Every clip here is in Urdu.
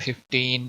15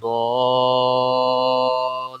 ضال,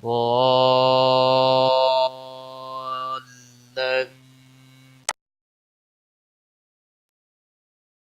ضالن।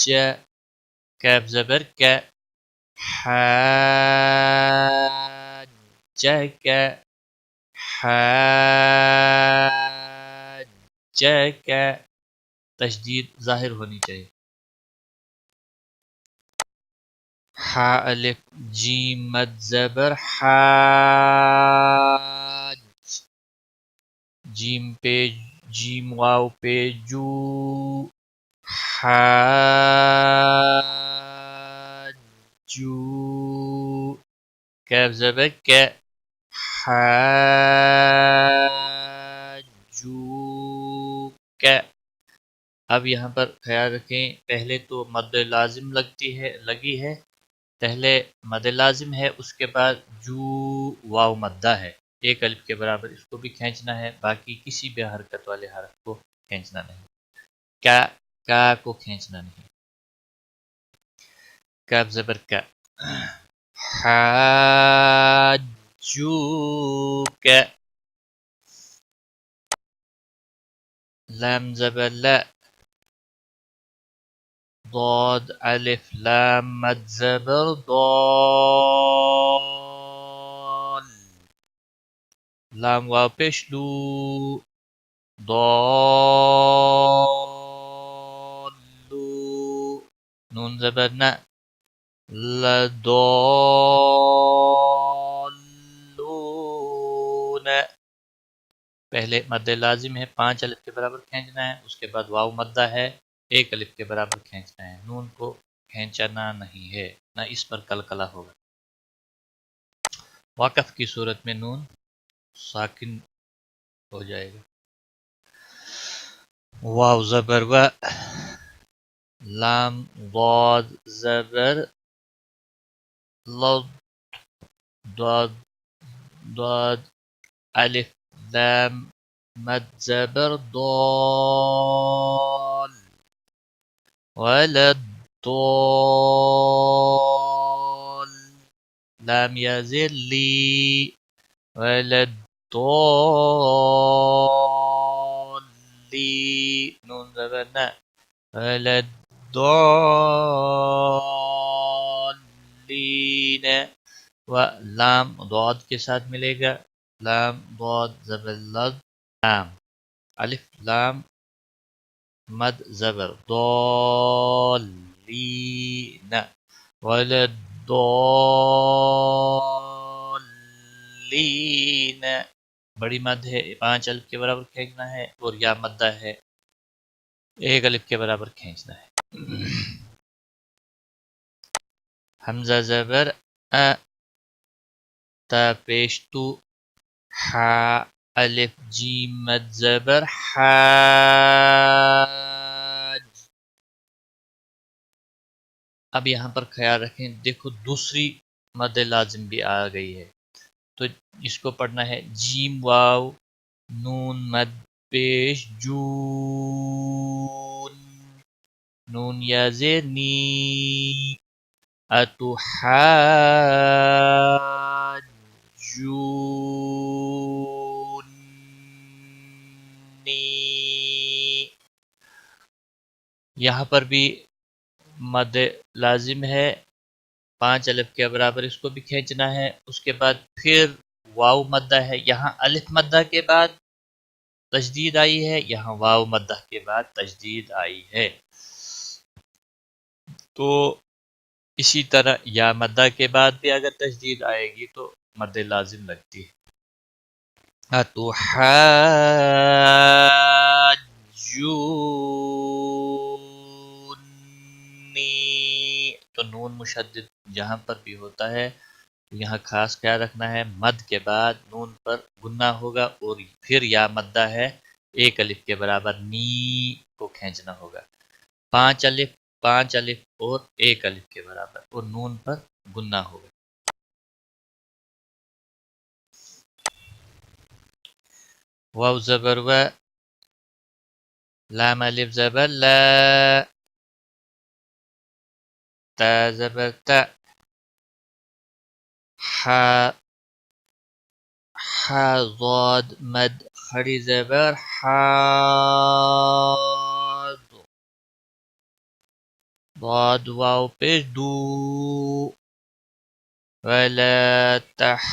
ج کیف زبر کے حاجک حاجک تشدید ظاہر ہونی چاہیے. ح الف جیم مد زبر حاج جیم پہ جیم واو پہ جو حاجو کیف زبر کے حاجو کے. اب یہاں پر خیال رکھیں پہلے تو مد لازم لگی ہے، پہلے مد لازم ہے، اس کے بعد جو واو مدہ ہے ایک الف کے برابر، اس کو بھی کھینچنا ہے، باقی کسی بھی حرکت والے حرف کو کھینچنا نہیں. کا کو کھینچنا نہیں. کاف زبر کا حاجوک. لام زبر لا ضاد الف لام مد زبر ضال لام واو پیش لو ضالو نون زبر نا لضالون. پہلے مد لازم ہے 5 الف کے برابر کھینچنا ہے، اس کے بعد واو مدہ ہے 1 الف کے برابر کھینچنا ہے. نون کو کھینچنا نہیں ہے، نہ اس پر قلقلہ ہوگا. وقف کی صورت میں نون ساکن ہو جائے گا. واو زبر و لام ضاد زبر لض ضاد ضاد الف لام مد زبر ضال ولد ضال لام يزل لي ولد ضالي نون زبرنا ولد ضالين. ولام ضاد کے ساتھ ملے گا، لام ضاد زبر لد لام الف لام مد زبر ضالین ولد ضالین. بڑی مد ہے 5 الف کے برابر کھینچنا ہے، اور یا مدہ ہے 1 الف کے برابر کھینچنا ہے. حمزہ زبر تا پیش تو حا الف جیم مد زبر حاج. اب یہاں پر خیال رکھیں، دیکھو دوسری مد لازم بھی آ گئی ہے، تو اس کو پڑھنا ہے جیم واو نون مد پیش جون نون یا زیر نی اتحاجونی. یہاں پر بھی مد لازم ہے 5 الف کے برابر، اس کو بھی کھینچنا ہے. اس کے بعد پھر واو مدہ ہے، یہاں الف مدہ کے بعد تشدید آئی ہے، یہاں واو مدہ کے بعد تشدید آئی ہے. تو اسی طرح یا مدہ کے بعد بھی اگر تشدید آئے گی تو مد لازم لگتی ہے. اتحاجونی تو نون مشدد جہاں پر بھی ہوتا ہے یہاں خاص خیال رکھنا ہے، مد کے بعد نون پر گننا ہوگا، اور پھر یا مدہ ہے 1 الف کے برابر نی کو کھینچنا ہوگا. 5 الف اور 1 الف کے برابر، اور نون پر گننا ہوگا. واو زبر و لام الف زبر لا تا زبر تا حا ضاد مد خڑی زبر حاض ضاد واو پیش دو ولا تحاضون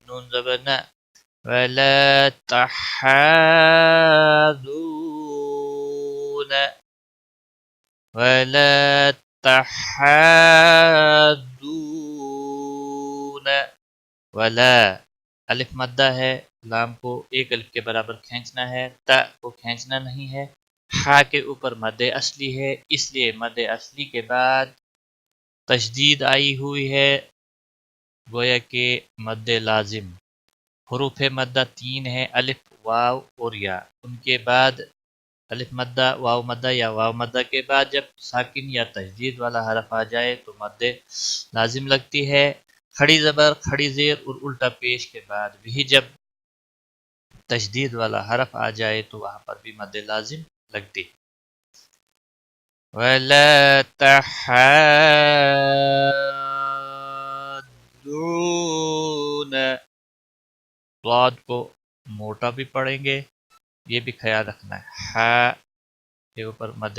نون زبر نا ولا تحاضون ولا تحاضون ولا الف مدہ ہے لام کو ایک الف کے برابر کھینچنا ہے تا کو کھینچنا نہیں ہے ہا کے اوپر مد اصلی ہے اس لیے مد اصلی کے بعد تشدید آئی ہوئی ہے گویا کہ مد لازم حروف مدہ تین ہے الف واو اور یا ان کے بعد الف مدہ واو مدہ یا واو مدہ کے بعد جب ساکن یا تشدید والا حرف آ جائے تو مد لازم لگتی ہے کھڑی زبر کھڑی زیر اور الٹا پیش کے بعد بھی جب تشدید والا حرف آ جائے تو وہاں پر بھی مد لازم لگتی وَلَا تَحَاضُّونَ ضاد کو موٹا بھی پڑھیں گے یہ بھی خیال رکھنا ہے ہا کے اوپر مد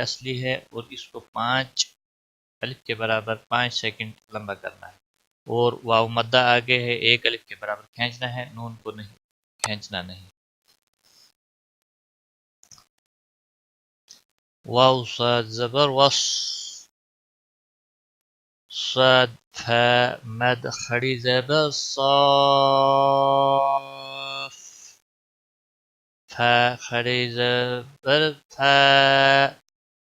اصلی ہے اور اس کو 5 الف کے برابر 5 سیکنڈ لمبا کرنا ہے اور واو مدہ آگے ہے ایک الف کے برابر کھینچنا ہے نون کو نہیں کھینچنا نہیں واو صاد زبر وص صاد فا مد کھڑی زبر صاف فا کھڑی زبر فا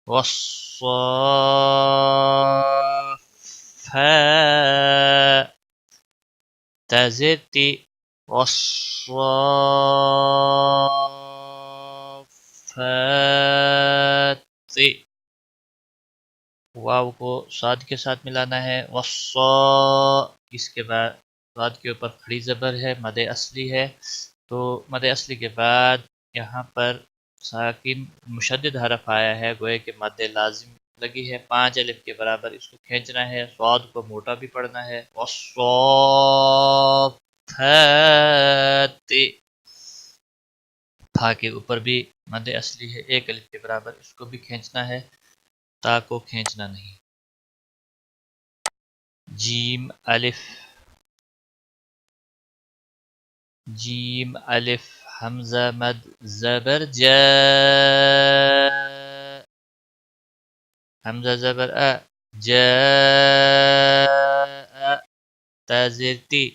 والصافات تزرتی والصافات واو کو صاد کے ساتھ ملانا ہے والصا اس کے بعد صاد کے اوپر کھڑی زبر ہے مد اصلی ہے تو مد اصلی کے بعد یہاں پر ساکن مشدد حرف آیا ہے گوئے کہ مد لازم لگی ہے 5 الف کے برابر اس کو کھینچنا ہے صاد کو موٹا بھی پڑھنا ہے والصافات تھا کے اوپر بھی مد اصلی ہے ایک الف کے برابر اس کو بھی کھینچنا ہے تا کو کھینچنا نہیں جیم الف حمزہ مد زبر جاء حمزہ زبر جاء تازرتی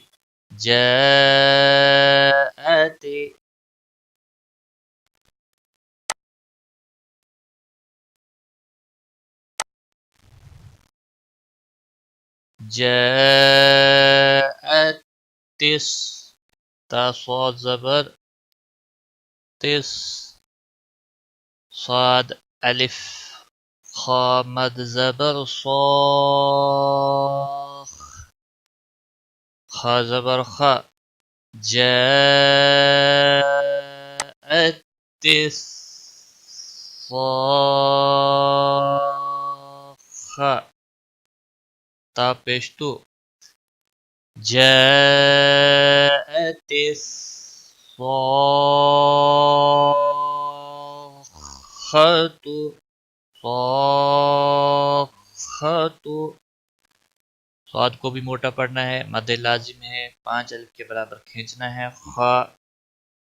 جاءتی جاءت تس تا صاد زبر تس صاد الف خا مد زبر صاخ خا زبر خا جاءت الصاخة تا پیشتو جاءت الصاخة صاخة صاد کو بھی موٹا پڑھنا ہے مد لازم ہے 5 الف کے برابر کھینچنا ہے خا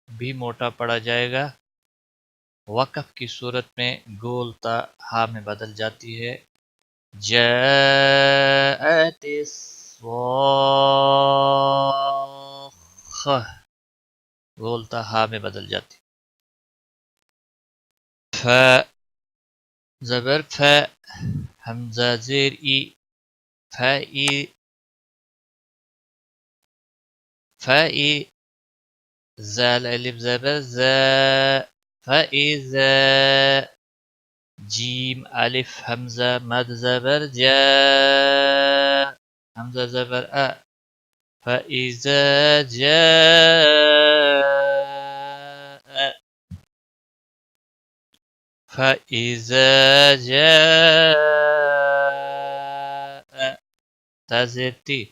بھی موٹا پڑا جائے گا وقف کی صورت میں گول تا ہا میں بدل جاتی ہے جاءت الصاخة گول تا ہا میں بدل جاتی فا زبر فا حمزہ زیر ای فائی زال الف زبر زا فائزا جیم الف حمزہ مد زبر جا حمزہ زبر فائزا جاء فائزا جاء تازرتی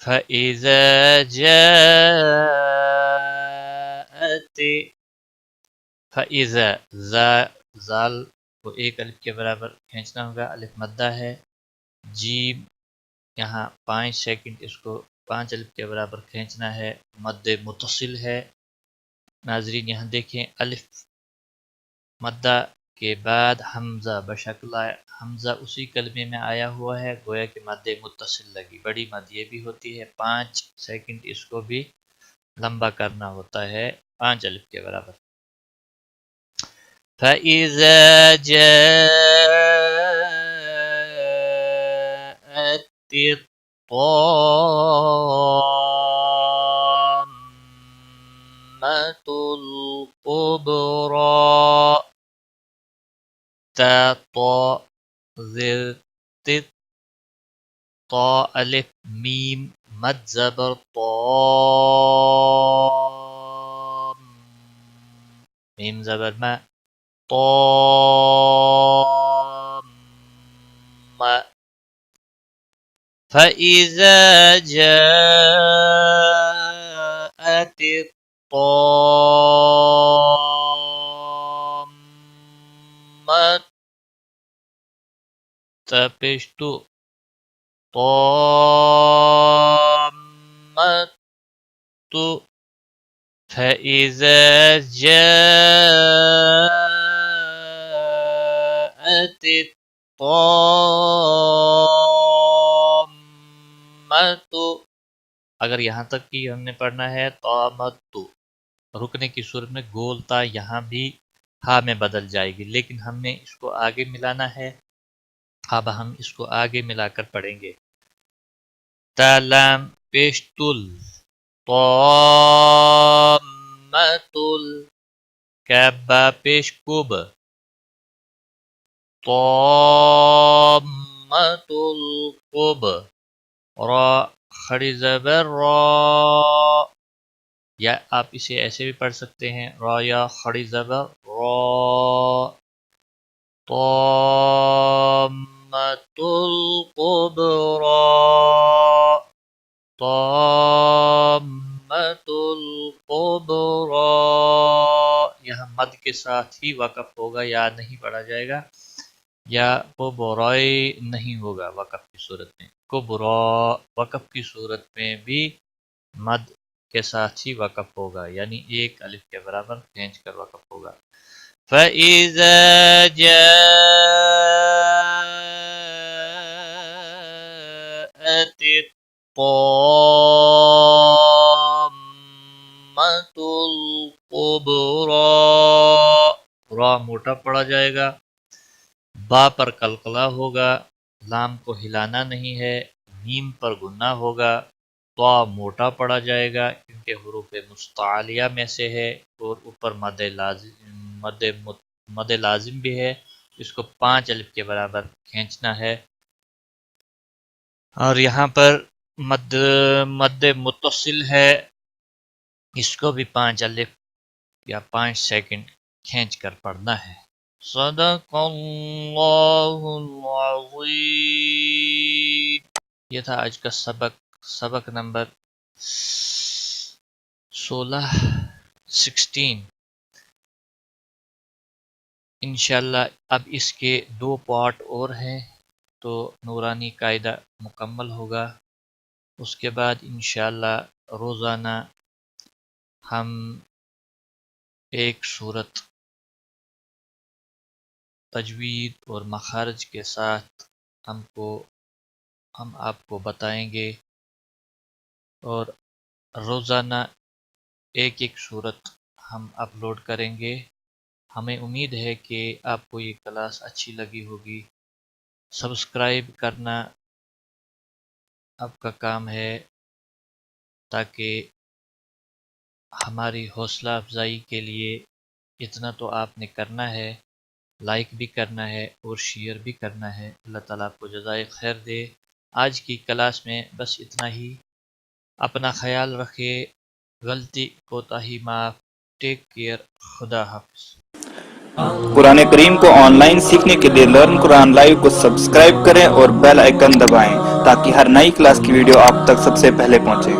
فإذا جاءت فَإِذَا زال کو ایک الف کے برابر کھینچنا ہوگا، الف مدہ ہے. جیم یہاں 5 سیکنڈ اس کو 5 الف کے برابر کھینچنا ہے، مد متصل ہے. ناظرین یہاں دیکھیں، الف مدہ کے بعد حمزہ بشکل حمزہ اسی کلمے میں آیا ہوا ہے، گویا کہ مد متصل لگی. بڑی مد یہ بھی ہوتی ہے، 5 سیکنڈ اس کو بھی لمبا کرنا ہوتا ہے 5 الف کے برابر. فَإِذَا جَاءَتِ الطَّامَّةُ الْكُبْرَى تا زر تت طا الف میم مد زبر طام میم زبر ما طام. فَإِذَا جَاءَتِ الطَّامَّةُ تپشتو طامَّةُ فَإِذَا جَاءَتِ الطَّامَّةُ. اگر یہاں تک کی ہم نے پڑھنا ہے طامَّةُ، رکنے کی صورت میں گول تا یہاں بھی ہا میں بدل جائے گی، لیکن ہم نے اس کو آگے ملانا ہے. اب ہم اس کو آگے ملا کر پڑھیں گے. تالام پیشتل طامَّةُ کابا پیش کوب طامَّةُ القب را کھڑی زبر را، یا آپ اسے ایسے بھی پڑھ سکتے ہیں را یا کھڑی زبر را. طامَّةُ الْكُبْرَى طامَّةُ الْكُبْرَى. یہاں مد کے ساتھ ہی وقف ہوگا، یا نہیں پڑھا جائے گا، یا کبرائی نہیں ہوگا وقف کی صورت میں. کبرا وقف کی صورت میں بھی مد کے ساتھ ہی وقف ہوگا، یعنی ایک الف کے برابر کھینچ کر وقف ہوگا. فَإِذَا جَاءَتِ الطَّامَّةُ الْكُبْرَى را موٹا پڑا جائے گا، با پر قلقلہ ہوگا، لام کو ہلانا نہیں ہے، میم پر گنا ہوگا. طا موٹا پڑا جائے گا کیونکہ حروف مستعلیہ میں سے ہے، اور اوپر مد لازم بھی ہے، اس کو 5 الف کے برابر کھینچنا ہے. اور یہاں پر مد متصل ہے، اس کو بھی 5 الف یا 5 سیکنڈ کھینچ کر پڑھنا ہے. صدق اللہ العظیم. یہ تھا آج کا سبق نمبر 16 انشاءاللہ. اب اس کے 2 پارٹ اور ہیں تو نورانی قاعدہ مکمل ہوگا. اس کے بعد انشاءاللہ روزانہ ہم ایک صورت تجوید اور مخارج کے ساتھ ہم آپ کو بتائیں گے، اور روزانہ ایک صورت ہم اپلوڈ کریں گے. ہمیں امید ہے کہ آپ کو یہ کلاس اچھی لگی ہوگی. سبسکرائب کرنا آپ کا کام ہے، تاکہ ہماری حوصلہ افزائی کے لیے اتنا تو آپ نے کرنا ہے، لائک بھی کرنا ہے اور شیئر بھی کرنا ہے. اللہ تعالیٰ آپ کو جزائے خیر دے. آج کی کلاس میں بس اتنا ہی. اپنا خیال رکھے، غلطی کوتاہی معاف. Take care. خدا حافظ. قرآن کریم کو آن لائن سیکھنے کے لیے لرن قرآن لائیو کو سبسکرائب کریں اور بیل آئیکن دبائیں تاکہ ہر نئی کلاس کی ویڈیو آپ تک سب سے پہلے پہنچے.